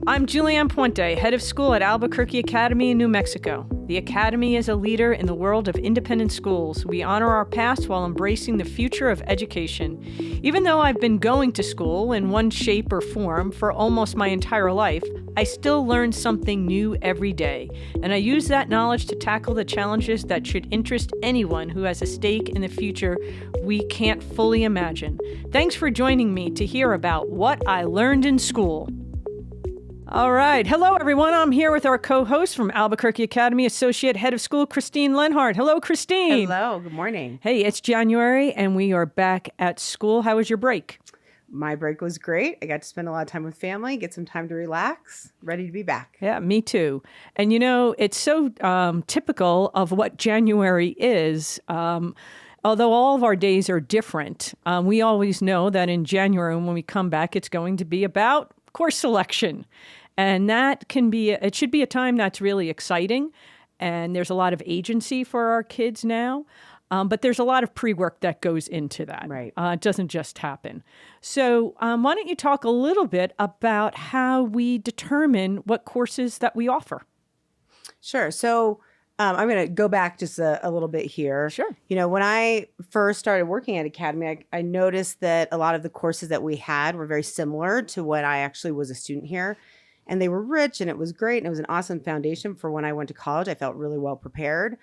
I'm Julianne Puente, head of school at Albuquerque Academy in New Mexico. The Academy is a leader in the world of independent schools. We honor our past while embracing the future of education. Even though I've been going to school in one shape or form for almost my entire life, I still learn something new every day. And I use that knowledge to tackle the challenges that should interest anyone who has a stake in the future we can't fully imagine. Thanks for joining me to hear about what I learned in school. All right. Hello, everyone. I'm here with our co-host from Albuquerque Academy, Associate Head of School, Christine Lenhart. Hello, Christine. Hello. Good morning. Hey, it's January, and we are back at school. How was your break? My break was great. I got to spend a lot of time with family, get some time to relax, ready to be back. Yeah, me too. And, you know, it's so typical of what January is. Although all of our days are different, we always know that in January, when we come back, it's going to be about course selection. And that can be, it should be a time that's really exciting. And there's a lot of agency for our kids now. But there's a lot of pre-work that goes into that. Right. It doesn't just happen. So why don't you talk a little bit about how we determine what courses that we offer? Sure. So I'm going to go back just a little bit here. Sure. You know, when I first started working at Academy, I noticed that a lot of the courses that we had were very similar to when I actually was a student here. And they were rich and it was great. And it was an awesome foundation for when I went to college. I felt really well prepared.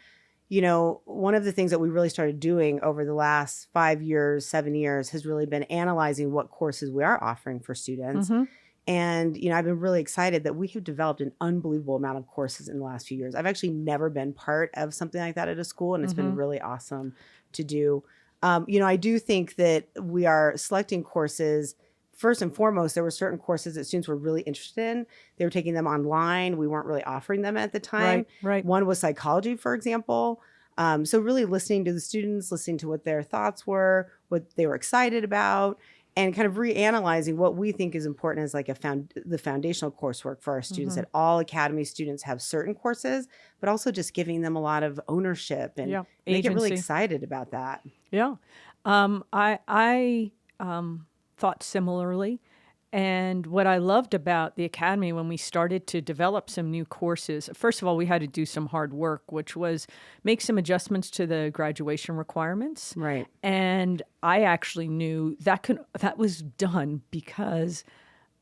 You know, one of the things that we really started doing over the last 5 years, 7 years has really been analyzing what courses we are offering for students. Mm-hmm. And, you know, I've been really excited that we have developed an unbelievable amount of courses in the last few years. I've actually never been part of something like that at a school, and it's been really awesome to do. You know, I do think that we are selecting courses. First and foremost, there were certain courses that students were really interested in. They were taking them online. We weren't really offering them at the time. Right. One was psychology, for example. So really listening to the students, listening to what their thoughts were, what they were excited about, and kind of reanalyzing what we think is important as like the foundational coursework for our students. That all Academy students have certain courses, but also just giving them a lot of ownership and they get really excited about that. Yeah. I thought similarly. And what I loved about the Academy when we started to develop some new courses, first of all, we had to do some hard work, which was make some adjustments to the graduation requirements. Right. And I actually knew that was done because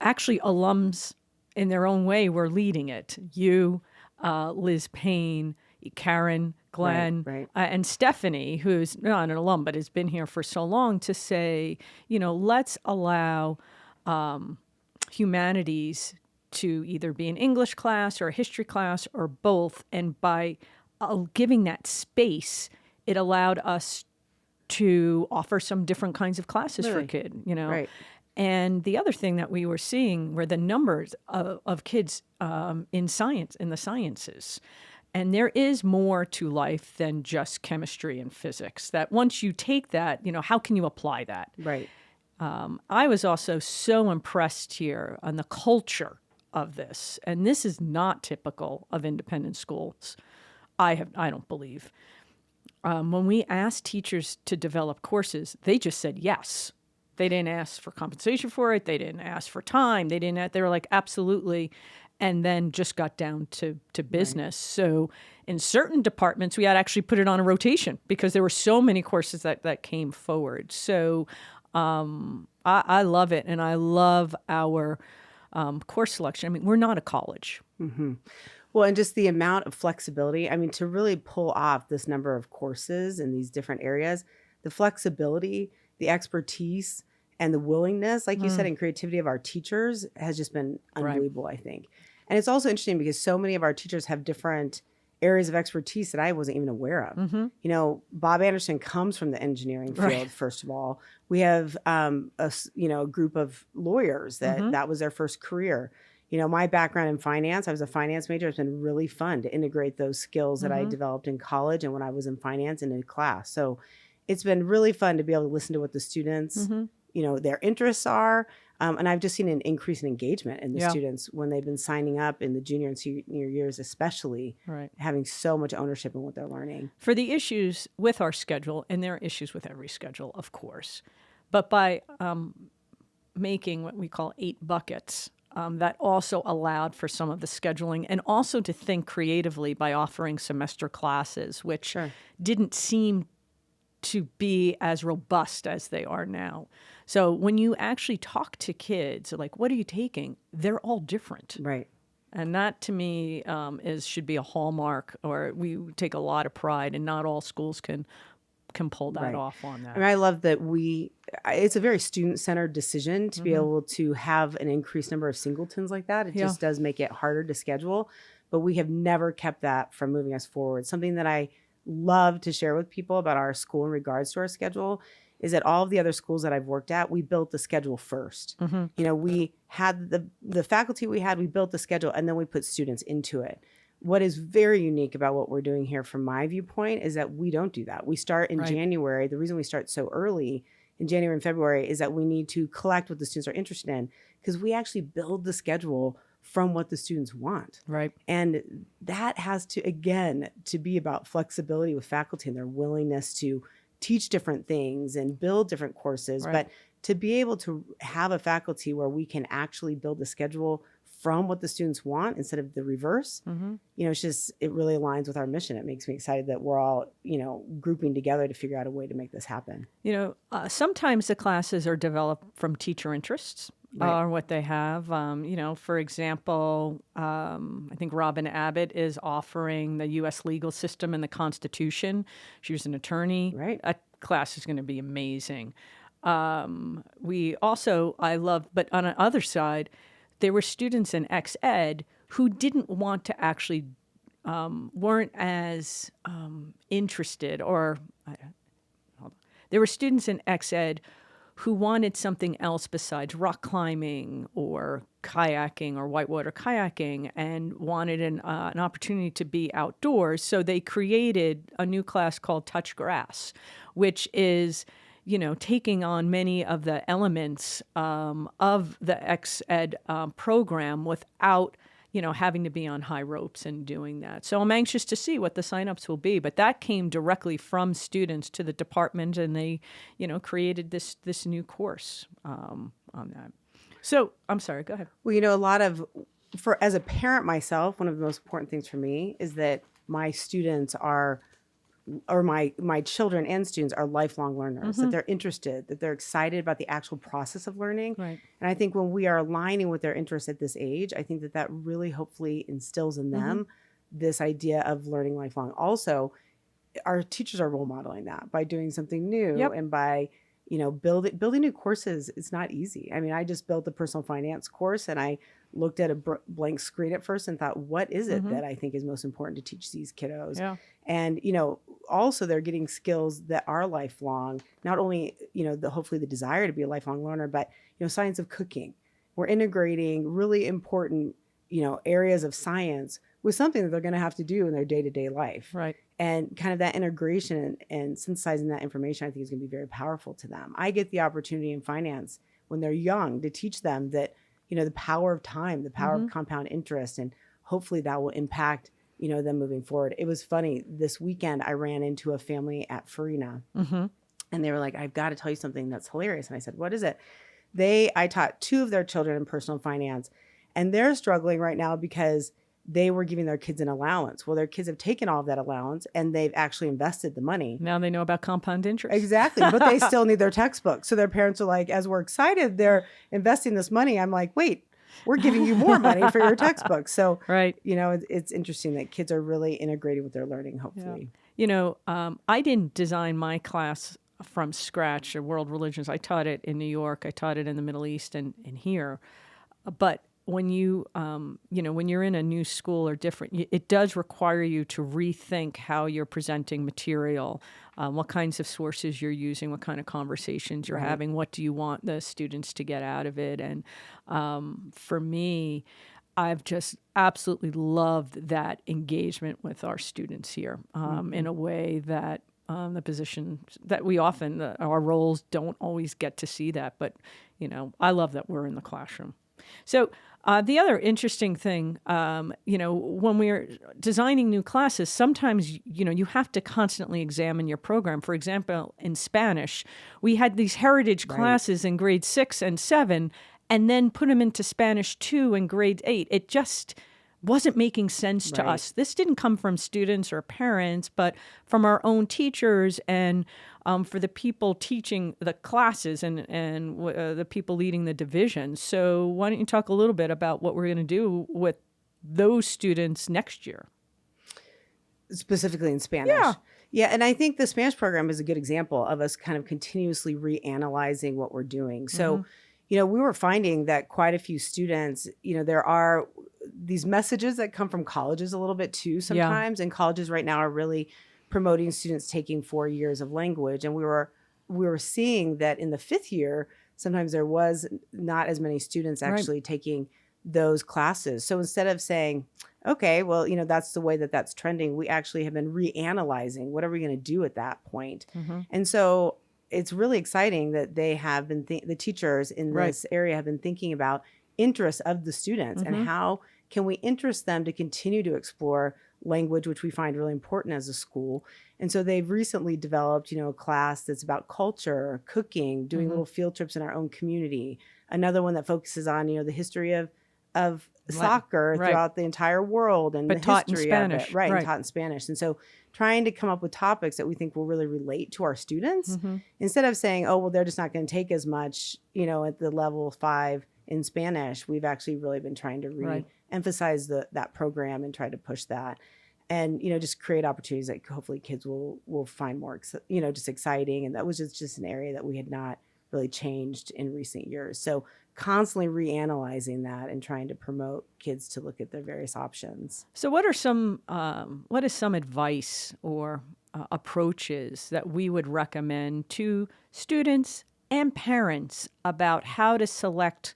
actually alums in their own way were leading it. You, Liz Payne, Karen, Glenn, right. And Stephanie, who's not an alum but has been here for so long, to say, you know, let's allow humanities to either be an English class or a history class or both. And by giving that space, it allowed us to offer some different kinds of classes for kids, you know. Right. And the other thing that we were seeing were the numbers of kids in science, in the sciences. And there is more to life than just chemistry and physics. That once you take that, you know, how can you apply that? Right. I was also so impressed here on the culture of this. And this is not typical of independent schools, I don't believe. When we asked teachers to develop courses, they just said yes. They didn't ask for compensation for it. They didn't ask for time. They were like, absolutely. And then just got down to business. Right. So in certain departments, we had actually put it on a rotation because there were so many courses that came forward. So I love it. And I love our course selection. I mean, we're not a college. Mm-hmm. Well, and just the amount of flexibility. I mean, to really pull off this number of courses in these different areas, the flexibility, the expertise, and the willingness, like you said, and creativity of our teachers has just been unbelievable, I think. And it's also interesting because so many of our teachers have different areas of expertise that I wasn't even aware of. Mm-hmm. You know, Bob Anderson comes from the engineering field, first of all. We have a group of lawyers that was their first career. You know, my background in finance, I was a finance major. It's been really fun to integrate those skills that I developed in college and when I was in finance and in class. So it's been really fun to be able to listen to what the students, you know, their interests are. And I've just seen an increase in engagement in the students when they've been signing up in the junior and senior years, especially having so much ownership in what they're learning. For the issues with our schedule, and there are issues with every schedule, of course, but by making what we call 8 buckets, that also allowed for some of the scheduling and also to think creatively by offering semester classes, which didn't seem to be as robust as they are now. So when you actually talk to kids, like, what are you taking? They're all different. Right. And that, to me, should be a hallmark, or we take a lot of pride, and not all schools can pull that off on that. I mean, I love that it's a very student-centered decision to be able to have an increased number of singletons like that. It just does make it harder to schedule, but we have never kept that from moving us forward. Something that I love to share with people about our school in regards to our schedule is that all of the other schools that I've worked at, we built the schedule first. You know, we had the faculty we built the schedule, and then we put students into it. What is very unique about what we're doing here from my viewpoint is that we don't do that. We start in January. The reason we start so early in January and February is that we need to collect what the students are interested in, because we actually build the schedule from what the students want. Right. And that has to, again, to be about flexibility with faculty and their willingness to teach different things and build different courses. But to be able to have a faculty where we can actually build the schedule from what the students want instead of the reverse, you know, it really aligns with our mission. It makes me excited that we're all, you know, grouping together to figure out a way to make this happen. You know, sometimes the classes are developed from teacher interests. Or what they have. You know, for example, I think Robin Abbott is offering the U.S. legal system and the Constitution. She was an attorney. Right. That class is going to be amazing. We also, but on the other side, there were students in ex-ed who didn't want to actually, weren't as interested, or there were students in ex-ed who wanted something else besides rock climbing or kayaking or whitewater kayaking, and wanted an opportunity to be outdoors. So they created a new class called Touch Grass, which is, you know, taking on many of the elements of the ex-ed program without, you know, having to be on high ropes and doing that. So I'm anxious to see what the signups will be. But that came directly from students to the department, and they, you know, created this new course on that. So I'm sorry, go ahead. Well, you know, as a parent myself, one of the most important things for me is that my students my children and students are lifelong learners, that they're interested, that they're excited about the actual process of learning. Right. And I think when we are aligning with their interests at this age, I think that really hopefully instills in them this idea of learning lifelong. Also, our teachers are role modeling that by doing something new and by, you know, building new courses. It's not easy. I mean, I just built a personal finance course, and I looked at a blank screen at first and thought, what is it that I think is most important to teach these kiddos? Yeah. And, you know, also they're getting skills that are lifelong, not only, you know, hopefully the desire to be a lifelong learner, but, you know, science of cooking. We're integrating really important, you know, areas of science with something that they're going to have to do in their day-to-day life. Right. And kind of that integration and synthesizing that information, I think is going to be very powerful to them. I get the opportunity in finance when they're young to teach them that, you know, the power of time, the power of compound interest, and hopefully that will impact, you know, them moving forward. It was funny. This weekend, I ran into a family at Farina, and they were like, I've got to tell you something that's hilarious. And I said, what is it? I taught 2 of their children in personal finance, and they're struggling right now because they were giving their kids an allowance. Well, their kids have taken all of that allowance and they've actually invested the money. Now they know about compound interest. Exactly. But they still need their textbook. So their parents are like, as we're excited, they're investing this money. I'm like, wait, we're giving you more money for your textbook. So, you know, it's interesting that kids are really integrated with their learning, hopefully. Yeah. You know, I didn't design my class from scratch, world religions. I taught it in New York. I taught it in the Middle East and here. But when you know, when you're in a new school or different, it does require you to rethink how you're presenting material, what kinds of sources you're using, what kind of conversations you're having, what do you want the students to get out of it. And for me, I've just absolutely loved that engagement with our students here in a way that the position that we often, our roles don't always get to see that. But, you know, I love that we're in the classroom. So the other interesting thing, you know, when we're designing new classes, sometimes, you know, you have to constantly examine your program. For example, in Spanish, we had these heritage classes in grade 6 and 7, and then put them into Spanish 2 in grade 8. It just wasn't making sense to us. This didn't come from students or parents, but from our own teachers and for the people teaching the classes and the people leading the division. So why don't you talk a little bit about what we're going to do with those students next year? Specifically in Spanish. Yeah, and I think the Spanish program is a good example of us kind of continuously reanalyzing what we're doing. So, we were finding that quite a few students, there are these messages that come from colleges a little bit too sometimes, and colleges right now are really promoting students taking 4 years of language. And we were seeing that in the 5th year, sometimes there was not as many students actually taking those classes. So instead of saying, okay, well, that's the way that's trending, we actually have been reanalyzing what are we going to do at that point. And so it's really exciting that they have been, the teachers in this area have been thinking about interests of the students and how can we interest them to continue to explore language, which we find really important as a school. And so they've recently developed, a class that's about culture, cooking, doing little field trips in our own community. Another one that focuses on, the history of soccer throughout the entire world and but the taught history in Spanish. of it. And taught in Spanish. And so trying to come up with topics that we think will really relate to our students instead of saying, oh, well, they're just not going to take as much, at the level 5 in Spanish. We've actually really been trying to re-emphasize that program and try to push that. And, just create opportunities that hopefully kids will find more, just exciting. And that was just an area that we had not really changed in recent years. So constantly reanalyzing that and trying to promote kids to look at their various options. So what is some advice or approaches that we would recommend to students and parents about how to select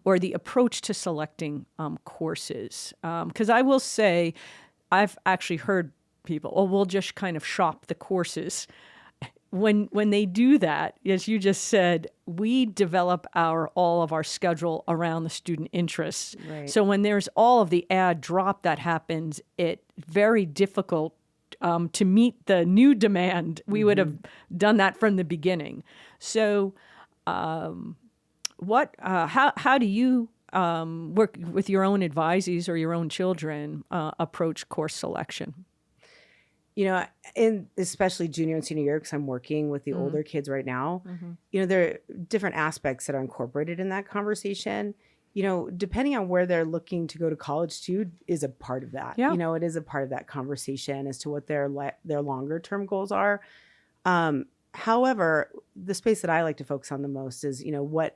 or the approach to selecting courses? Because I will say, I've actually heard people, oh, we'll just kind of shop the courses. When they do that, as you just said, we develop all of our schedule around the student interests. So when there's all of the add drop that happens, it's very difficult to meet the new demand. We would have done that from the beginning. So how do you work with your own advisees or your own children approach course selection? In especially junior and senior year, because I'm working with the older kids right now, there are different aspects that are incorporated in that conversation. Depending on where they're looking to go to college too, is a part of that. It is a part of that conversation as to what their longer term goals are. However, the space that I like to focus on the most is, what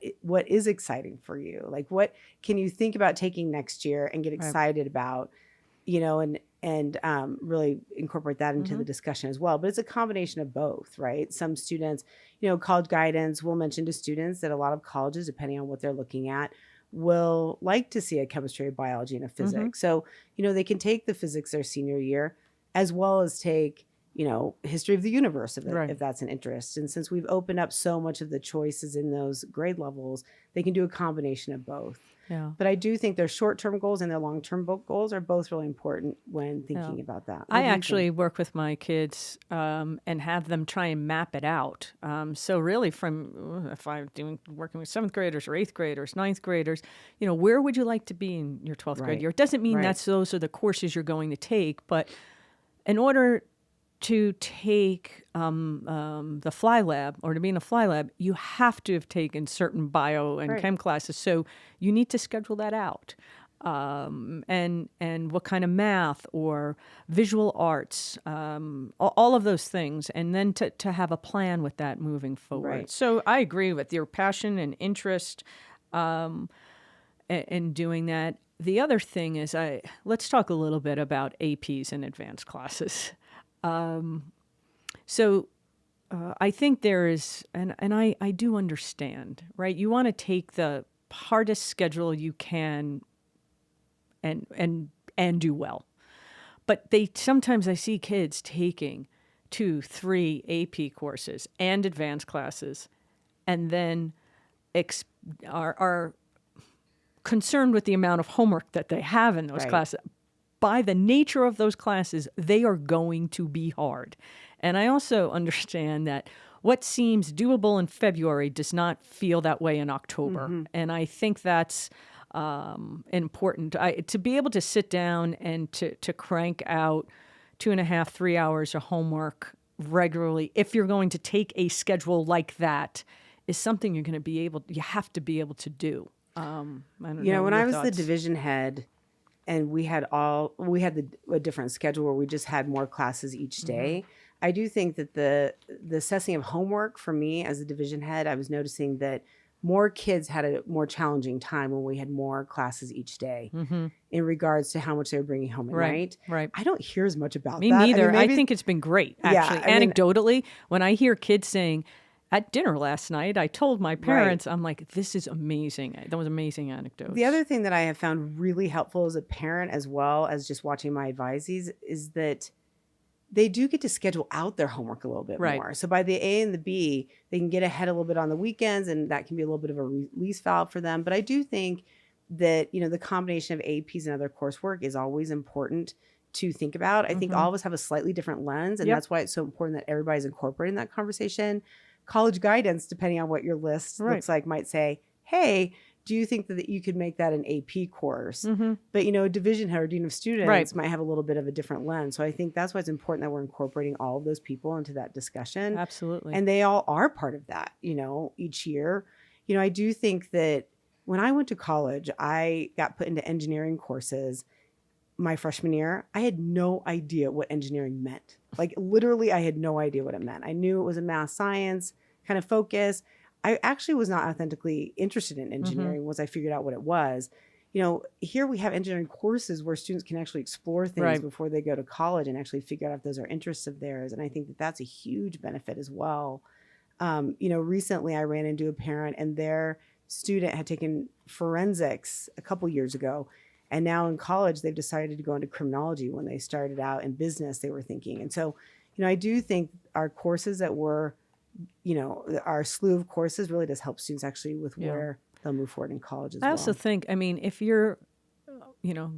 is exciting for you? Like, what can you think about taking next year and get excited about, and really incorporate that into the discussion as well. But it's a combination of both, right? Some students, college guidance will mention to students that a lot of colleges, depending on what they're looking at, will like to see a chemistry, a biology, and a physics. So, they can take the physics their senior year as well as take, history of the universe if that's an interest. And since we've opened up so much of the choices in those grade levels, they can do a combination of both. But I do think their short-term goals and their long-term goals are both really important when thinking about that. I actually work with my kids and have them try and map it out. So really if I'm working with 7th graders or 8th graders, 9th graders, where would you like to be in your 12th grade year? It doesn't mean those are the courses you're going to take, but in order to take the Fly Lab or to be in a Fly Lab, you have to have taken certain bio and chem classes. So you need to schedule that out. And what kind of math or visual arts, all of those things, and then to have a plan with that moving forward. So I agree with your passion and interest in doing that. The other thing is, let's talk a little bit about APs and advanced classes. So I think there is, and I do understand, right? You want to take the hardest schedule you can and do well. But sometimes I see kids taking 2, 3 AP courses and advanced classes, and then are concerned with the amount of homework that they have in those classes. By the nature of those classes, they are going to be hard. And I also understand that what seems doable in February does not feel that way in October. And I think that's important. To be able to sit down and to crank out 2.5, 3 hours of homework regularly, if you're going to take a schedule like that, is something you have to be able to do. I don't know when your I was the thoughts. division head, and we had a different schedule where we just had more classes each day. I do think that the assessing of homework for me as a division head, I was noticing that more kids had a more challenging time when we had more classes each day in regards to how much they were bringing home at night. Right. I don't hear as much about Me that. neither. Maybe, I think it's been great, Yeah, actually. I mean- Anecdotally, when I hear kids saying, at dinner last night, I told my parents, I'm like, this is amazing. That was amazing anecdotes. The other thing that I have found really helpful as a parent, as well as just watching my advisees, is that they do get to schedule out their homework a little bit more. So by the A and the B, they can get ahead a little bit on the weekends, and that can be a little bit of a release valve for them. But I do think that, the combination of APs and other coursework is always important to think about. I think all of us have a slightly different lens, and that's why it's so important that everybody's incorporating that conversation. College guidance, depending on what your list looks like, might say, hey, do you think that you could make that an AP course? But, a division head or dean of students might have a little bit of a different lens. So I think that's why it's important that we're incorporating all of those people into that discussion. Absolutely. And they all are part of that, each year. I do think that when I went to college, I got put into engineering courses my freshman year. I had no idea what engineering meant. Like literally, I had no idea what it meant. I knew it was a math science kind of focus. I actually was not authentically interested in engineering once I figured out what it was. Here we have engineering courses where students can actually explore things before they go to college and actually figure out if those are interests of theirs. And I think that that's a huge benefit as well. Recently I ran into a parent and their student had taken forensics a couple years ago. And now in college, they've decided to go into criminology. When they started out in business, they were thinking. And so, I do think our courses that were, our slew of courses really does help students actually with where they'll move forward in college as well. I also think, if you're,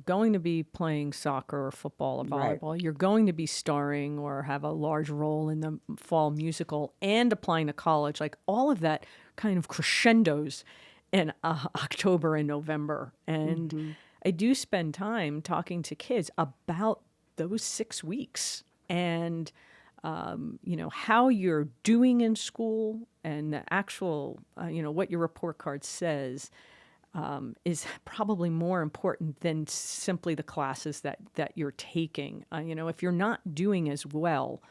going to be playing soccer or football or volleyball, you're going to be starring or have a large role in the fall musical and applying to college, like all of that kind of crescendos in October and November. And I do spend time talking to kids about those 6 weeks and, how you're doing in school and the actual, what your report card says is probably more important than simply the classes that you're taking. If you're not doing as well,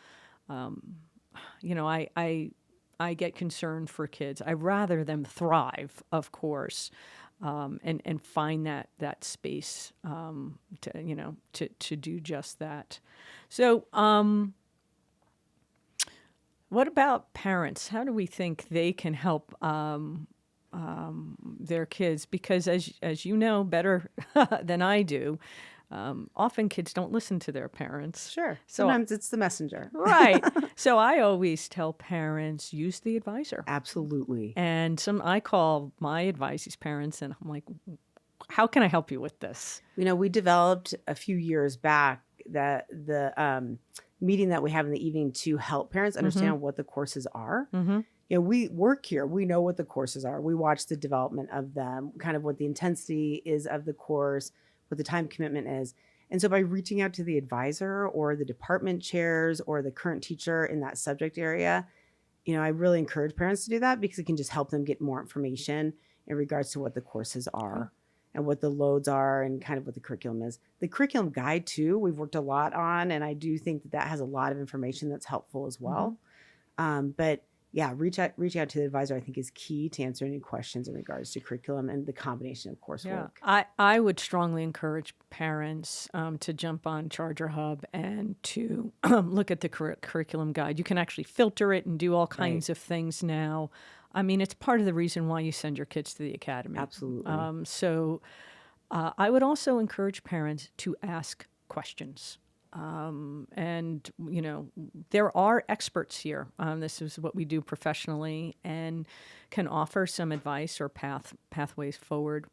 I get concerned for kids. I'd rather them thrive, of course. And find that space to do just that. So, what about parents? How do we think they can help their kids? Because as you know better than I do, often kids don't listen to their parents. Sure. Sometimes it's the messenger. Right. So I always tell parents, use the advisor. Absolutely. And I call my advisees parents and I'm like, how can I help you with this? We developed a few years back that the meeting that we have in the evening to help parents understand what the courses are. We work here. We know what the courses are. We watch the development of them, kind of what the intensity is of the course, what the time commitment is. And so by reaching out to the advisor or the department chairs or the current teacher in that subject area, I really encourage parents to do that because it can just help them get more information in regards to what the courses are and what the loads are and kind of what the curriculum is. The curriculum guide too, we've worked a lot on, and I do think that has a lot of information that's helpful as well. But yeah, reach out to the advisor, I think, is key to answer any questions in regards to curriculum and the combination of coursework. Yeah. I would strongly encourage parents to jump on Charger Hub and to look at the curriculum guide. You can actually filter it and do all kinds of things now. It's part of the reason why you send your kids to the academy. Absolutely. So I would also encourage parents to ask questions. And, there are experts here. This is what we do professionally and can offer some advice or pathways forward.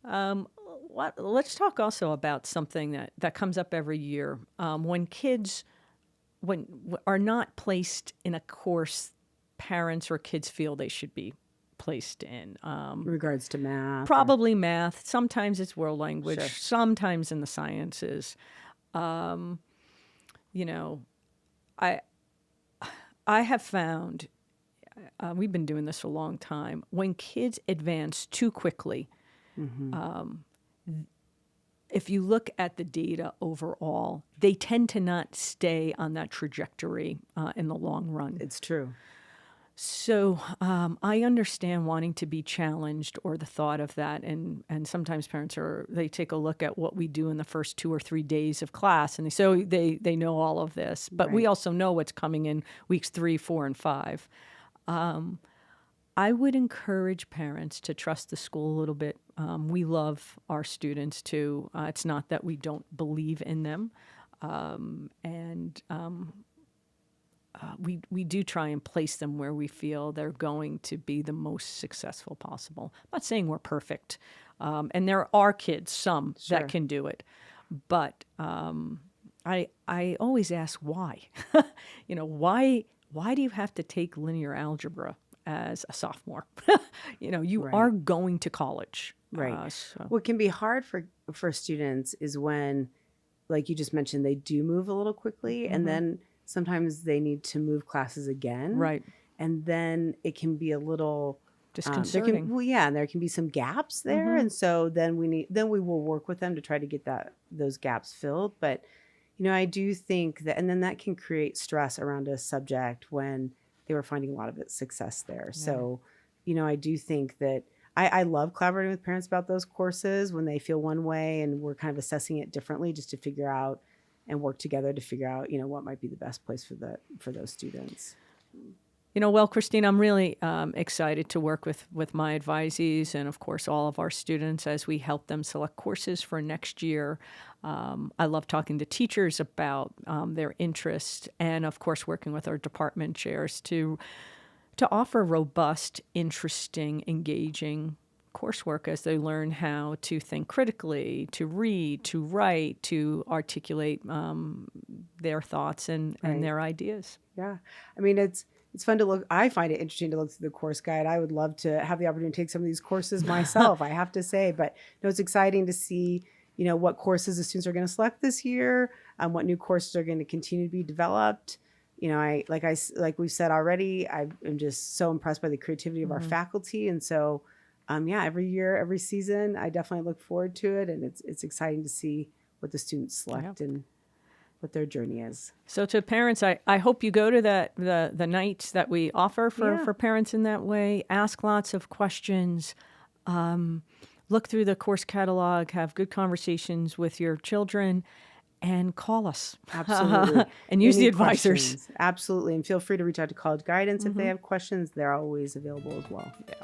Let's talk also about something that comes up every year. When kids are not placed in a course parents or kids feel they should be placed in. In regards to math? Probably math. Sometimes it's world language. Sure. Sometimes in the sciences. You know, I have found, we've been doing this a long time, when kids advance too quickly, if you look at the data overall, they tend to not stay on that trajectory in the long run. It's true. So I understand wanting to be challenged or the thought of that. And sometimes parents they take a look at what we do in the first 2 or 3 days of class and they know all of this. But we also know what's coming in weeks 3, 4, and 5. I would encourage parents to trust the school a little bit. We love our students too. It's not that we don't believe in them. We do try and place them where we feel they're going to be the most successful possible. I'm not saying we're perfect. And there are kids, some, that can do it. But I always ask why. You know, why do you have to take linear algebra as a sophomore? You know, you are going to college. Right. What can be hard for students is when, like you just mentioned, they do move a little quickly and then sometimes they need to move classes again. Right. And then it can be a little disconcerting. And there can be some gaps there. And so then we will work with them to try to get those gaps filled. But, you know, I do think that, and then that can create stress around a subject when they were finding a lot of success there. Yeah. So, you know, I do think that I love collaborating with parents about those courses when they feel one way and we're kind of assessing it differently just to figure out and work together to figure out, you know, what might be the best place for those students. You know, well, Christine, I'm really excited to work with my advisees and, of course, all of our students as we help them select courses for next year. I love talking to teachers about their interest and, of course, working with our department chairs to offer robust, interesting, engaging coursework as they learn how to think critically, to read, to write, to articulate their thoughts and their ideas. Yeah. I mean, it's fun to look. I find it interesting to look through the course guide. I would love to have the opportunity to take some of these courses myself, I have to say. But you know, it's exciting to see, you know, what courses the students are going to select this year, what new courses are going to continue to be developed. You know, like we've said already, I'm just so impressed by the creativity of our faculty. And so, every year, every season, I definitely look forward to it. And it's exciting to see what the students select and what their journey is. So to parents, I hope you go to the nights that we offer for parents in that way. Ask lots of questions. Look through the course catalog. Have good conversations with your children. And call us. Absolutely. And use the advisors. Questions. Absolutely. And feel free to reach out to College Guidance if they have questions. They're always available as well. Yeah.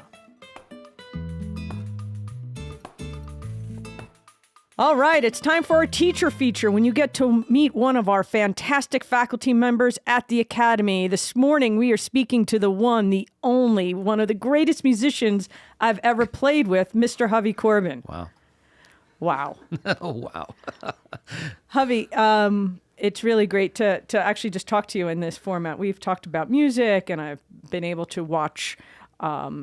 All right, it's time for our teacher feature when you get to meet one of our fantastic faculty members at the Academy. This morning, we are speaking to the one, the only, one of the greatest musicians I've ever played with, Mr. Hovey Corbin. Wow. Wow. Oh, wow. Hovey, it's really great to actually just talk to you in this format. We've talked about music, and I've been able to watch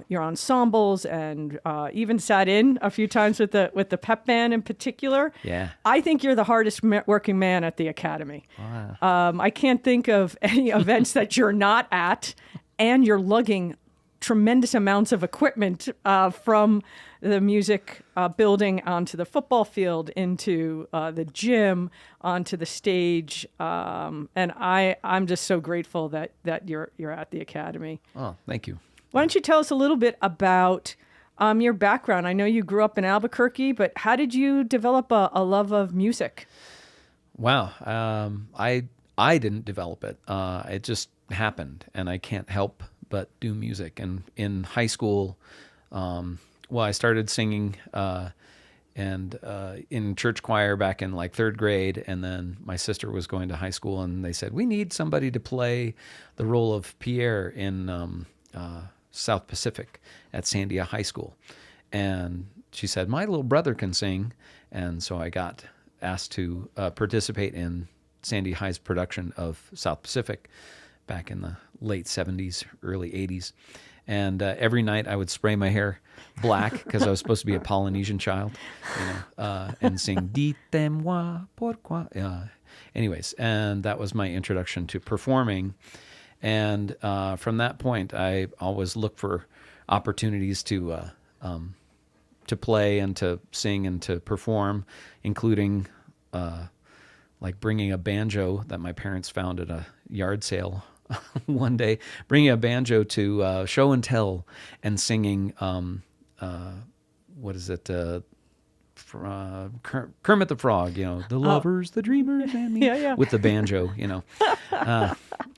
your ensembles and even sat in a few times with the pep band in particular. Yeah. I think you're the hardest working man at the Academy. Wow. I can't think of any events that you're not at, and you're lugging tremendous amounts of equipment from the music building onto the football field, into the gym, onto the stage. And I'm just so grateful that you're at the Academy. Oh, thank you. Why don't you tell us a little bit about your background? I know you grew up in Albuquerque, but how did you develop a love of music? Wow. I didn't develop it. It just happened, and I can't help but do music. And in high school, I started singing and in church choir back in like third grade, and then my sister was going to high school, and they said, we need somebody to play the role of Pierre in South Pacific at Sandia High School. And she said, my little brother can sing. And so I got asked to participate in Sandy High's production of South Pacific back in the late 70s, early 80s. And every night I would spray my hair black because I was supposed to be a Polynesian child, and sing Dites-moi pourquoi. Anyways, and that was my introduction to performing. And from that point, I always looked for opportunities to play and to sing and to perform, including like bringing a banjo that my parents found at a yard sale one day, bringing a banjo to show and tell and singing, what is it? Kermit the Frog, the lovers, the dreamers, and me, with the banjo,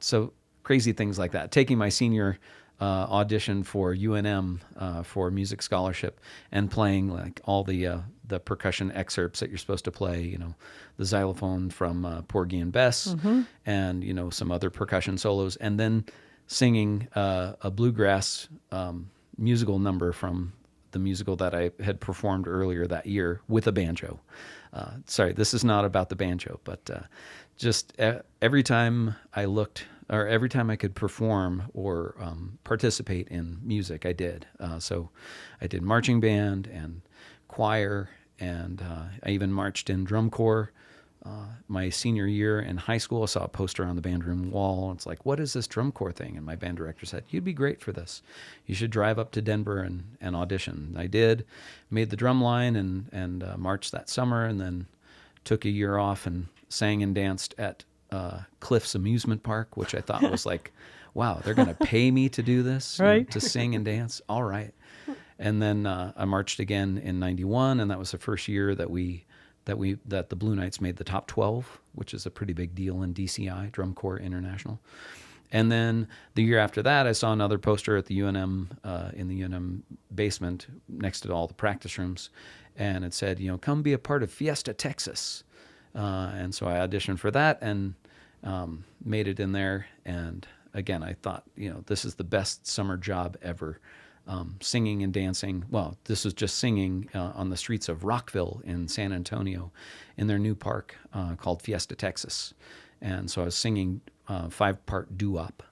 so crazy things like that. Taking my senior audition for UNM for music scholarship and playing like all the percussion excerpts that you're supposed to play, the xylophone from Porgy and Bess, and some other percussion solos, and then singing a bluegrass musical number from the musical that I had performed earlier that year with a banjo. Sorry, this is not about the banjo, but just every time I looked, or every time I could perform or participate in music, I did. So I did marching band and choir, and I even marched in drum corps. My senior year in high school, I saw a poster on the band room wall. It's like, what is this drum corps thing? And my band director said, you'd be great for this. You should drive up to Denver and audition. I did, made the drum line and marched that summer, and then took a year off and sang and danced at Cliff's Amusement Park, which I thought was like, wow, they're going to pay me to do this, right? To sing and dance. All right. And then I marched again in 91, and that was the first year that the Blue Knights made the top 12, which is a pretty big deal in DCI, Drum Corps International. And then the year after that, I saw another poster at the UNM, in the UNM basement next to all the practice rooms, and it said, come be a part of Fiesta Texas. And so I auditioned for that and made it in there. And again, I thought, this is the best summer job ever. Singing and dancing. Well, this was just singing on the streets of Rockville in San Antonio in their new park called Fiesta Texas. And so I was singing 5-part doo-wop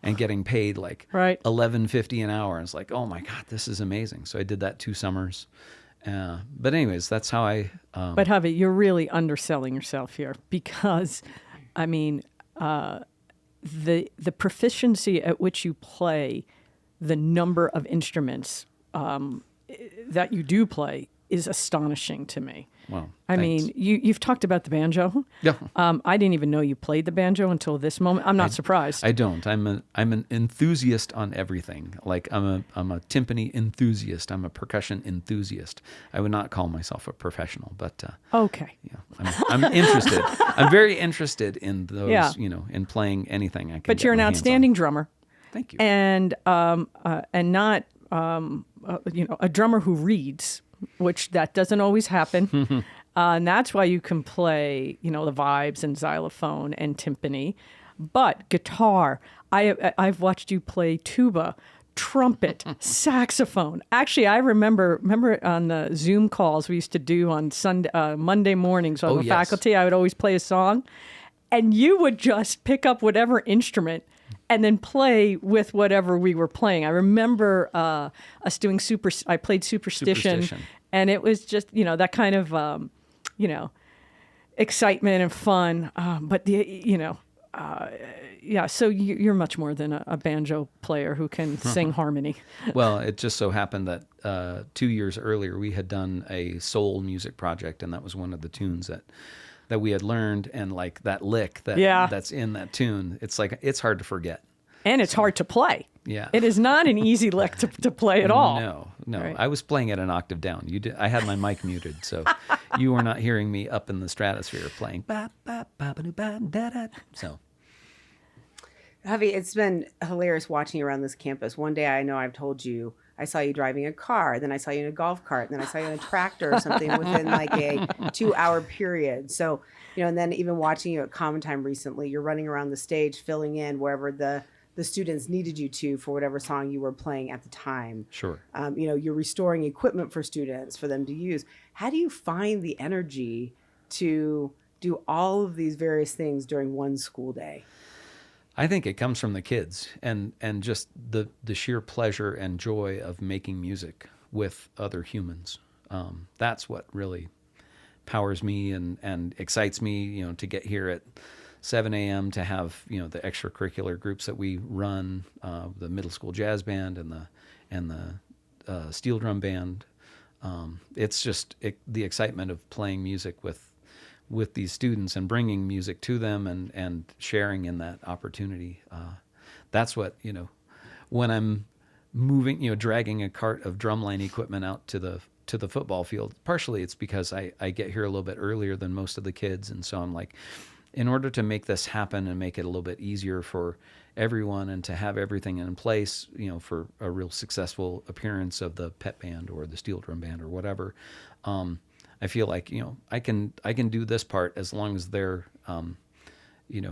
and getting paid like $11.50 an hour. And it's like, oh my God, this is amazing. So I did that 2 summers. But anyways, that's how I... But Javi, you're really underselling yourself here, because, I mean, the proficiency at which you play the number of instruments that you do play is astonishing to me. Well, I mean, you've talked about the banjo. Yeah. I didn't even know you played the banjo until this moment. I'm not surprised. I don't. I'm an enthusiast on everything. Like I'm a timpani enthusiast. I'm a percussion enthusiast. I would not call myself a professional, but okay. Yeah, I'm interested. I'm very interested in those. In playing anything I can. But you're an outstanding drummer. Thank you. And not a drummer who reads, which that doesn't always happen. And that's why you can play, the vibes and xylophone and timpani. But guitar, I've watched you play tuba, trumpet, saxophone. Actually, I remember on the Zoom calls we used to do on Monday mornings on the faculty, I would always play a song. And you would just pick up whatever instrument and then play with whatever we were playing. I remember us doing I played Superstition, and it was just, that kind of, excitement and fun. So you're much more than a banjo player who can sing harmony. Well, it just so happened that 2 years earlier we had done a soul music project, and that was one of the tunes that we had learned, and like that lick that's in that tune, it's like it's hard to forget. And it's hard to play. Yeah. It is not an easy lick to play at all. No. Right. I was playing at an octave down. I had my mic muted, so you were not hearing me up in the stratosphere playing ba ba ba ba ba da da. So Javi, it's been hilarious watching you around this campus. One day I know I've told you I saw you driving a car, then I saw you in a golf cart, then I saw you in a tractor or something within like a 2-hour period. So, and then even watching you at Common Time recently, you're running around the stage, filling in wherever the students needed you to for whatever song you were playing at the time. Sure. You're restoring equipment for students for them to use. How do you find the energy to do all of these various things during one school day? I think it comes from the kids and just the sheer pleasure and joy of making music with other humans. That's what really powers me and excites me, to get here at 7 a.m. to have, the extracurricular groups that we run, the middle school jazz band and the steel drum band. It's just the excitement of playing music with these students and bringing music to them and sharing in that opportunity. That's what, when I'm moving, dragging a cart of drumline equipment out to the football field, partially it's because I get here a little bit earlier than most of the kids. And so I'm like, in order to make this happen and make it a little bit easier for everyone and to have everything in place, for a real successful appearance of the pet band or the steel drum band or whatever, I feel like, I can do this part as long as they're,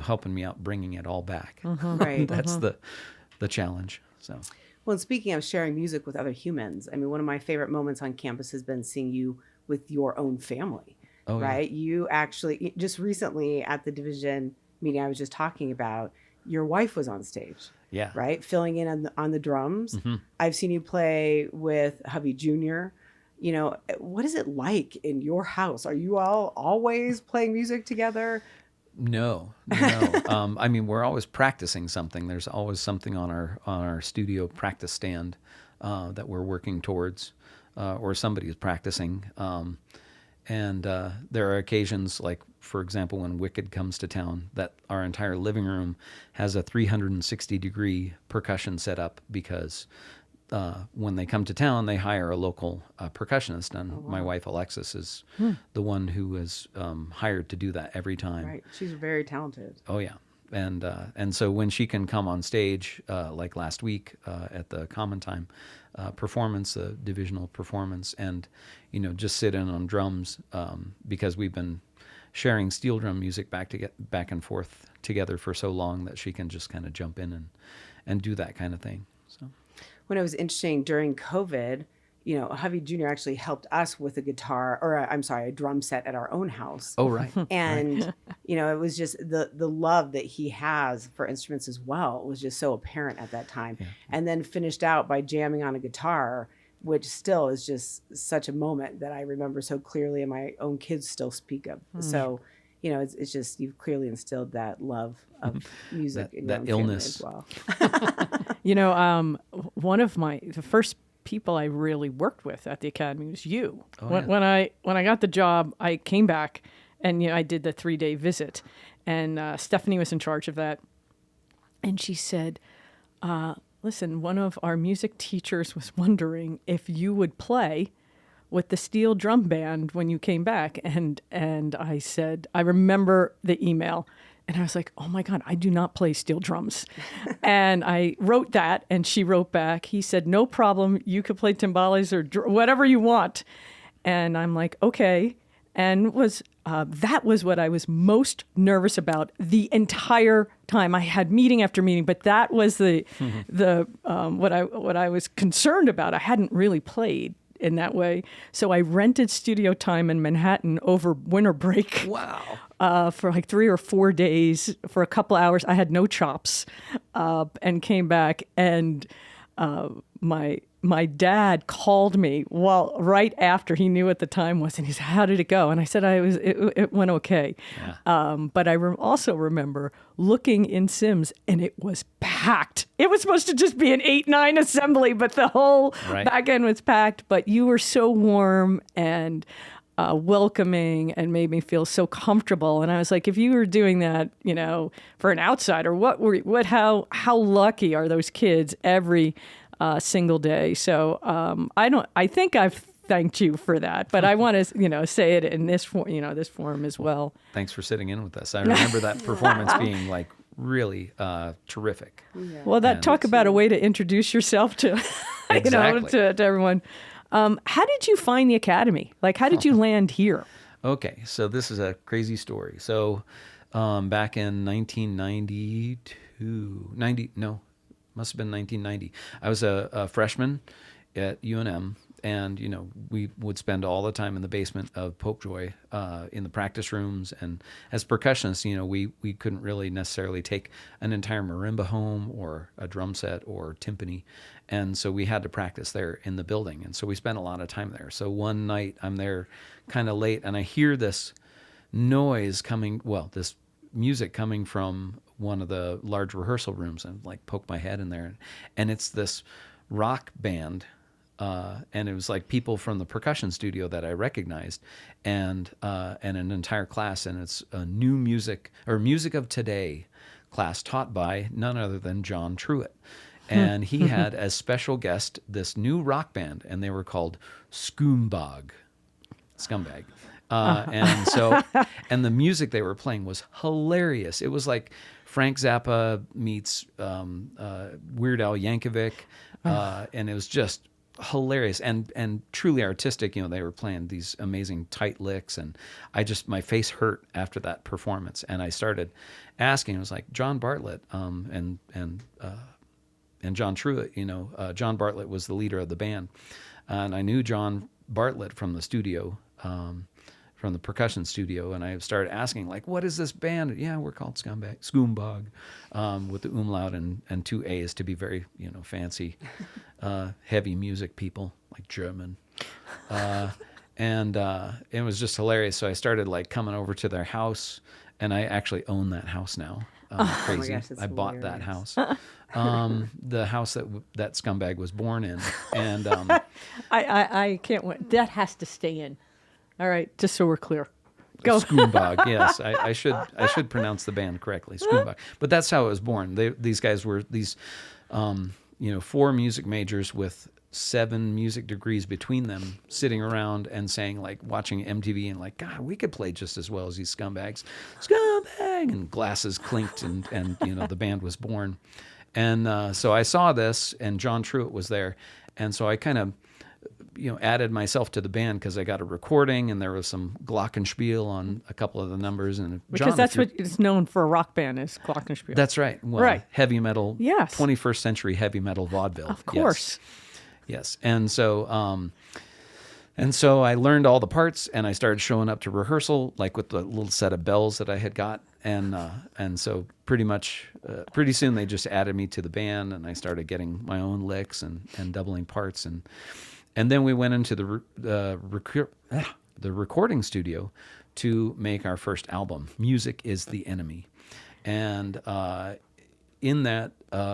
helping me out, bringing it all back. Right. That's the challenge. So. Well, and speaking of sharing music with other humans, I mean, one of my favorite moments on campus has been seeing you with your own family. Oh, right? Yeah. You actually, just recently at the division meeting I was just talking about, your wife was on stage. Yeah. Right? Filling in on the drums. Mm-hmm. I've seen you play with hubby Jr. What is it like in your house? Are you all always playing music together? No. I mean, we're always practicing something. There's always something on our studio practice stand that we're working towards, or somebody is practicing. And there are occasions, like, for example, when Wicked comes to town, that our entire living room has a 360-degree percussion set up because when they come to town, they hire a local percussionist. And my wife, Alexis, is the one who is hired to do that every time. Right. She's very talented. Oh, yeah. And so when she can come on stage, like last week at the Common Time performance, the divisional performance, and just sit in on drums, because we've been sharing steel drum music back and forth together for so long that she can just kind of jump in and do that kind of thing. So When it was interesting during COVID, Javi Jr. actually helped us with a guitar, or a drum set at our own house. Oh, right. And, it was just the love that he has for instruments as well was just so apparent at that time. Yeah. And then finished out by jamming on a guitar, which still is just such a moment that I remember so clearly and my own kids still speak of. So, it's just, you've clearly instilled that love of music in your own illness family as well. One of the first people I really worked with at the academy was you. Oh, when I got the job, I came back and I did the 3-day visit, and Stephanie was in charge of that, and she said, "Listen, one of our music teachers was wondering if you would play with the steel drum band when you came back," and I said, I remember the email. And I was like, oh my God, I do not play steel drums. And I wrote that, and she wrote back. He said, no problem. You could play timbales or whatever you want. And I'm like, okay. And that was what I was most nervous about the entire time. I had meeting after meeting, but that was what I was concerned about. I hadn't really played in that way. So I rented studio time in Manhattan over winter break. Wow. For like 3 or 4 days for a couple hours. I had no chops, and came back, and my dad called me right after. He knew what the time was, and he said, "How did it go?" And I said, "It went okay." Yeah. But I also remember looking in Sims, and it was packed. It was supposed to just be an 8-9 assembly, but the whole back end was packed. But you were so warm and welcoming and made me feel so comfortable. And I was like, if you were doing that, for an outsider, how lucky are those kids every single day? So I think I've thanked you for that, but I want to, say it in this form as well. Thanks for sitting in with us. I remember that performance being like really terrific. Yeah. Well, talk about a way to introduce yourself to, Exactly. to everyone. How did you find the academy? Like, how did you land here? Okay, so this is a crazy story. So back in 1992, must have been 1990. I was a freshman at UNM, and we would spend all the time in the basement of Popejoy, in the practice rooms. And as percussionists, we couldn't really necessarily take an entire marimba home or a drum set or timpani, and so we had to practice there in the building. And so we spent a lot of time there. So one night I'm there kind of late, and I hear this noise coming. Well, this music coming from one of the large rehearsal rooms, and like poke my head in there, and it's this rock band, and it was like people from the percussion studio that I recognized, and an entire class, and it's a new music of today class taught by none other than John Truitt. And he had as special guest this new rock band, and they were called Scumbag. And so, and the music they were playing was hilarious. It was like Frank Zappa meets Weird Al Yankovic, and it was just hilarious and truly artistic. They were playing these amazing tight licks, and my face hurt after that performance. And I started asking. It was like John Bartlett, and John Truitt. John Bartlett was the leader of the band, and I knew John Bartlett from the studio. From the percussion studio, and I started asking, like, what is this band? Yeah, we're called Scumbag, with the umlaut and 2 A's to be very, fancy, heavy music people, like German. And it was just hilarious. So I started like coming over to their house, and I actually own that house now. Crazy. Oh my gosh, I bought that house. The house that Scumbag was born in. And I can't wait. That has to stay in. All right, just so we're clear. Go. Scumbag, yes. I should pronounce the band correctly, Scumbag. But that's how it was born. These guys were these, 4 music majors with 7 music degrees between them, sitting around and saying, like, watching MTV and like, God, we could play just as well as these scumbags. Scumbag! And glasses clinked, and the band was born. And so I saw this, and John Truitt was there. And so I kind of added myself to the band because I got a recording, and there was some glockenspiel on a couple of the numbers. And because that's what it's known for, a rock band is glockenspiel. That's right. Well, right. Heavy metal, yes. 21st century heavy metal vaudeville. Of course. Yes. And so I learned all the parts, and I started showing up to rehearsal, like with the little set of bells that I had got. And so pretty pretty soon they just added me to the band, and I started getting my own licks and doubling parts. And then we went into the recording studio to make our first album, Music is the Enemy. And in that,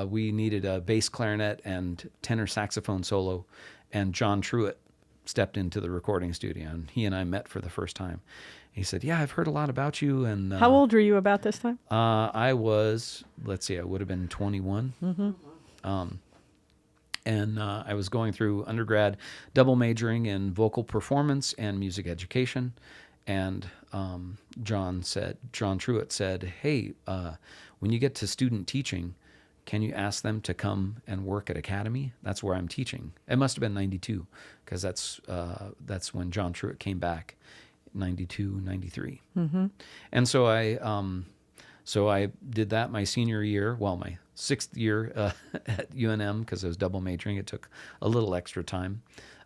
we needed a bass clarinet and tenor saxophone solo, and John Truitt stepped into the recording studio, and he and I met for the first time. He said, "Yeah, I've heard a lot about you." And how old were you about this time? I was, I would have been 21. Mm-hmm. And I was going through undergrad, double majoring in vocal performance and music education. And John Truitt said, "Hey, when you get to student teaching, can you ask them to come and work at Academy? That's where I'm teaching." It must have been 92, because that's when John Truitt came back, 92, 93. Mm-hmm. And so I did that my senior year, my 6th year at UNM, because I was double majoring. It took a little extra time.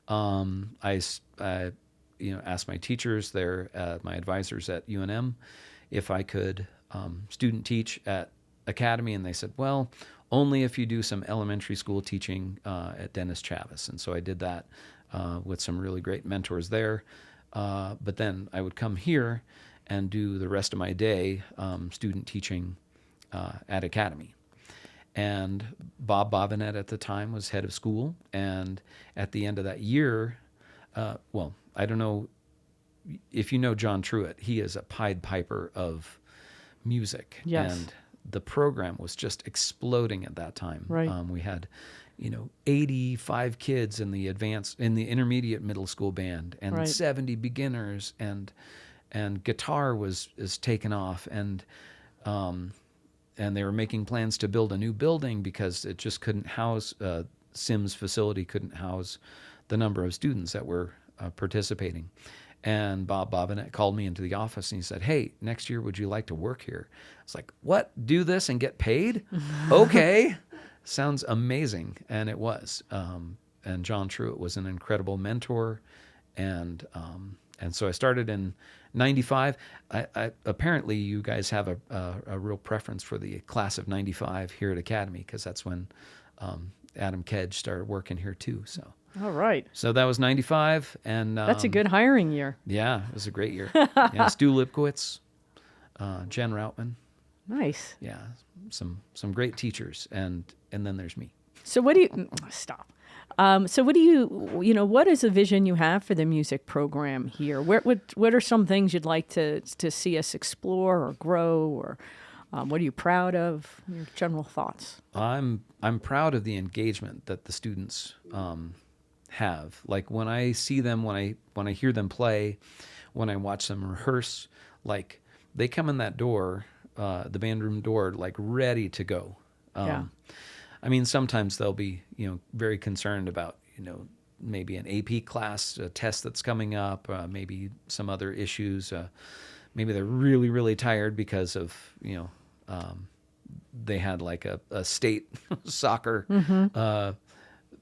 I asked my teachers there, my advisors at UNM, if I could student teach at Academy, and they said, well, only if you do some elementary school teaching at Dennis Chavis. And so I did that with some really great mentors there. But then I would come here and do the rest of my day student teaching at Academy. And Bob Bobinet at the time was head of school. And at the end of that year, I don't know if you know John Truitt. He is a Pied Piper of music. Yes. And the program was just exploding at that time. Right. We had 85 kids in the intermediate middle school band, and right. 70 beginners, and guitar is taken off, and they were making plans to build a new building because it just couldn't house, Sims facility couldn't house the number of students that were participating. And Bob Bobinet called me into the office, and he said, "Hey, next year, would you like to work here?" I was like, "What? Do this and get paid?" Okay. Sounds amazing. And it was. John Truitt was an incredible mentor, and so I started in '95. Apparently, you guys have a real preference for the class of '95 here at Academy, because that's when Adam Kedge started working here too. All right. So that was '95, and That's a good hiring year. Yeah, it was a great year. Yeah, Stu Lipkowitz, Jen Routman. Nice. Yeah, some great teachers, and then there's me. So what do you stop? So what do you what is the vision you have for the music program here? What are some things you'd like to see us explore or grow, or what are you proud of? Your general thoughts. I'm proud of the engagement that the students have. Like when I see them, when I hear them play, when I watch them rehearse, like they come in that door, the band room door, like ready to go. Yeah. I mean, sometimes they'll be, very concerned about, maybe an AP class, a test that's coming up, maybe some other issues. Maybe they're really, really tired because of, they had like a state soccer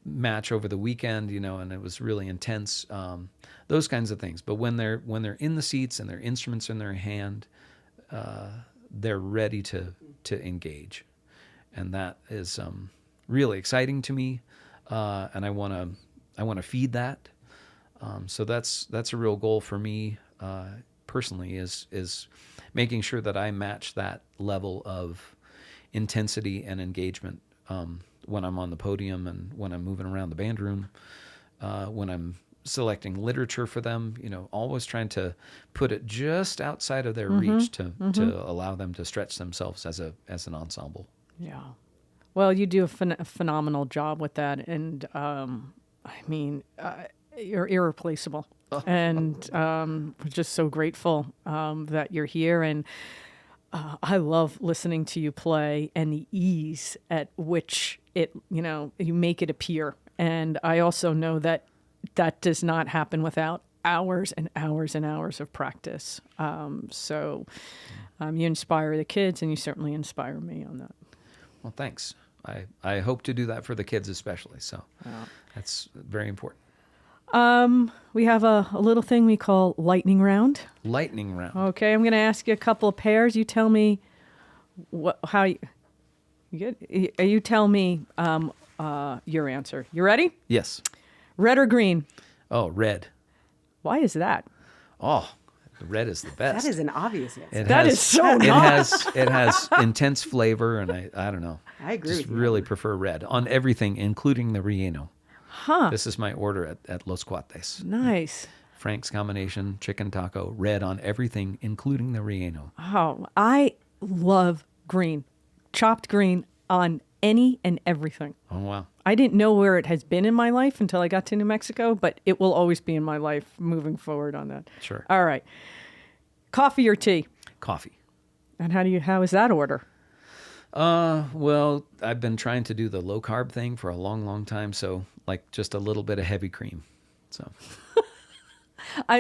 match over the weekend, and it was really intense. Those kinds of things. But when they're in the seats and their instruments in their hand, they're ready to engage. And that is really exciting to me, and I want to feed that. So that's a real goal for me personally, is making sure that I match that level of intensity and engagement when I'm on the podium and when I'm moving around the band room, when I'm selecting literature for them. Always trying to put it just outside of their reach to allow them to stretch themselves as an ensemble. Yeah. Well, you do a phenomenal job with that, and you're irreplaceable. And we're just so grateful that you're here, and I love listening to you play and the ease at which you make it appear. And I also know that does not happen without hours and hours and hours of practice. So you inspire the kids, and you certainly inspire me on that. Well, thanks. I hope to do that for the kids especially. So that's very important. We have a little thing we call lightning round. Lightning round. Okay, I'm going to ask you a couple of pairs. You tell me how you get. You tell me your answer. You ready? Yes. Red or green? Oh, red. Why is that? Oh, red is the best. That is an obvious answer. That is so it not. It has intense flavor, and I don't know. I agree Just with you. really prefer red on everything, including the relleno. Huh. This is my order at Los Cuates. Nice. Frank's combination, chicken taco, red on everything, including the relleno. Oh, I love green. Chopped green on any and everything. Oh, wow. I didn't know where it has been in my life until I got to New Mexico, but it will always be in my life moving forward on that. Sure. All right. Coffee or tea? Coffee. And how is that order? Well, I've been trying to do the low carb thing for a long, long time. So like just a little bit of heavy cream. So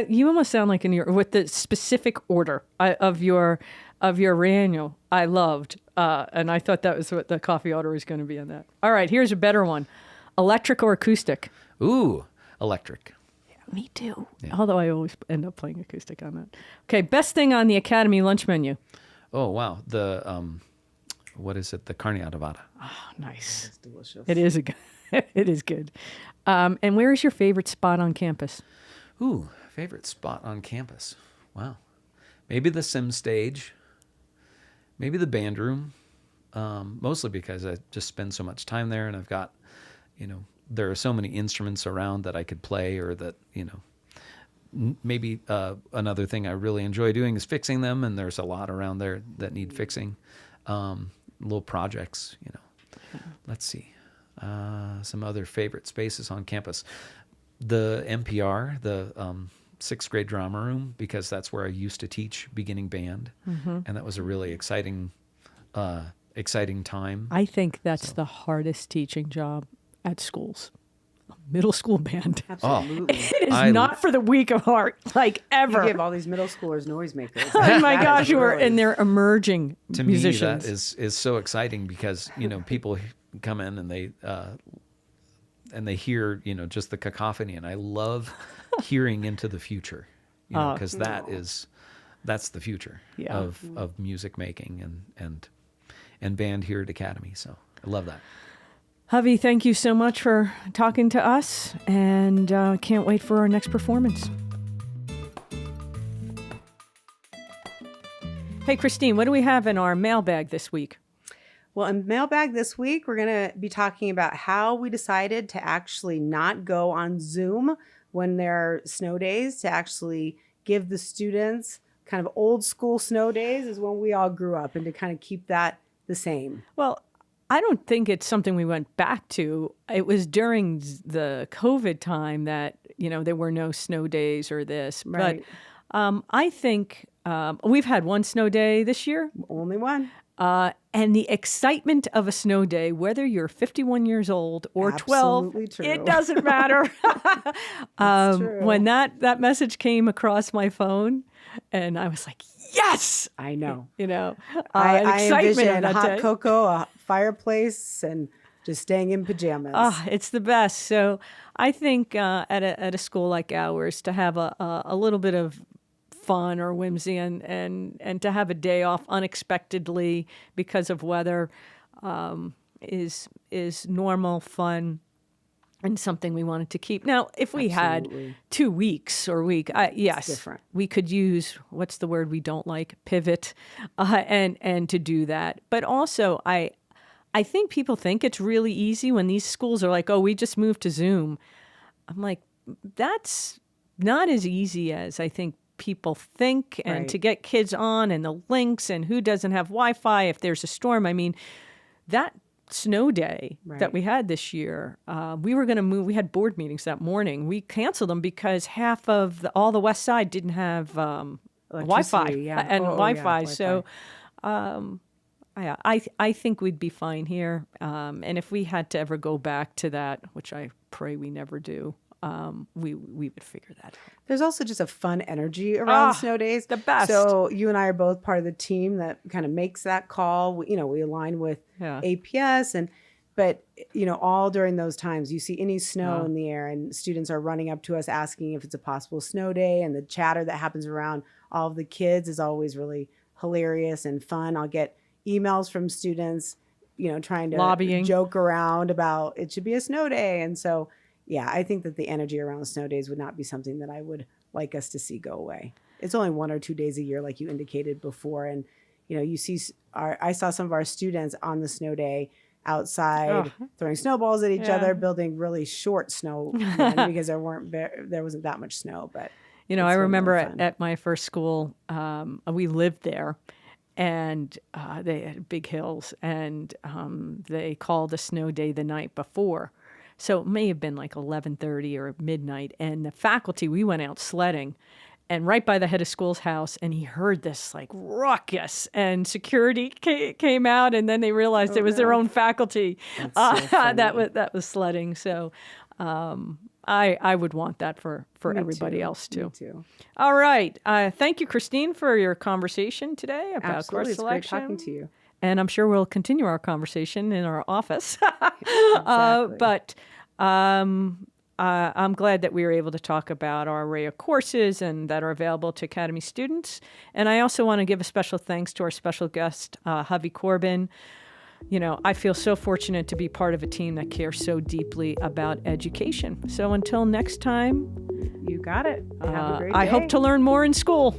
You almost sound like with the specific order of your Raniel. I loved, and I thought that was what the coffee order was going to be on that. All right, here's a better one: electric or acoustic? Ooh, electric. Yeah, me too. Yeah. Although I always end up playing acoustic on that. Okay, best thing on the Academy lunch menu. Oh wow, the what is it? The carne adobada. Oh, nice. It's delicious. It is it is good. And where is your favorite spot on campus? Ooh, favorite spot on campus. Wow. Maybe the sim stage. Maybe the band room. Mostly because I just spend so much time there, and I've got, there are so many instruments around that I could play, or that, maybe another thing I really enjoy doing is fixing them, and there's a lot around there that need fixing. Little projects, Let's see. Some other favorite spaces on campus. The MPR, the sixth grade drama room, because that's where I used to teach beginning band. And that was a really exciting time. I think that's the hardest teaching job at schools. Middle school band. Absolutely. It is not for the weak of heart, like ever. You give all these middle schoolers noisemakers. Oh my That gosh, is really- and they're emerging To musicians. me, that is so exciting because, people come in and they, they hear, just the cacophony, and I love hearing into the future, because that's the future of music making and band here at Academy. So I love that. Javi, thank you so much for talking to us, and can't wait for our next performance. Hey, Christine, what do we have in our mailbag this week? Well, in mailbag this week, we're going to be talking about how we decided to actually not go on Zoom when there are snow days, to actually give the students kind of old school snow days is when we all grew up, and to kind of keep that the same. Well, I don't think it's something we went back to. It was during the COVID time that, there were no snow days or this. Right. But I think we've had one snow day this year. Only one. And the excitement of a snow day, whether you're 51 years old or Absolutely 12, true. It doesn't matter. True. When that message came across my phone, and I was like, yes! I know. I envision a hot cocoa, a fireplace, and just staying in pajamas. It's the best. So I think at a school like ours, to have a little bit of fun or whimsy and to have a day off unexpectedly because of weather is normal fun and something we wanted to keep. Now, if we Absolutely. had 2 weeks or week, yes, different. we could use, what's the word we don't like, pivot, and to do that. But also, I think people think it's really easy when these schools are like, oh, we just moved to Zoom. I'm like, that's not as easy as I think people think, and Right. to get kids on and the links and who doesn't have Wi-Fi if there's a storm. I mean, that snow day Right. that we had this year, we were going to move. We had board meetings that morning. We canceled them because half of all the West Side didn't have Wi-Fi yeah. and Oh, Wi-Fi. yeah, So I think we'd be fine here. And if we had to ever go back to that, which I pray we never do, we would figure that out. There's also just a fun energy around snow days. The best. So you and I are both part of the team that kind of makes that call. We align with Yeah. APS, but all during those times, you see any snow in the air, and students are running up to us asking if it's a possible snow day, and the chatter that happens around all of the kids is always really hilarious and fun. I'll get emails from students, trying to Lobbying. joke around about it should be a snow day, and so. Yeah, I think that the energy around snow days would not be something that I would like us to see go away. It's only 1 or 2 days a year, like you indicated before. And, you see I saw some of our students on the snow day outside throwing snowballs at each Yeah. other, building really short snow because there wasn't that much snow. But I really remember fun. at my first school, we lived there, and they had big hills, and they called a snow day the night before. So it may have been like 11:30 or midnight, and the faculty, we went out sledding, and right by the head of school's house, and he heard this like ruckus, and security came out, and then they realized it was their own faculty That's so funny. that was sledding. So I would want that for Me everybody too. else Me too. too. All right. Thank you, Christine, for your conversation today about Absolutely. course It's great selection. talking to you. And I'm sure we'll continue our conversation in our office. Exactly. But I'm glad that we were able to talk about our array of courses and that are available to Academy students. And I also want to give a special thanks to our special guest, Javi Corbin. I feel so fortunate to be part of a team that cares so deeply about education. So until next time, You got it. Have a great day. I hope to learn more in school.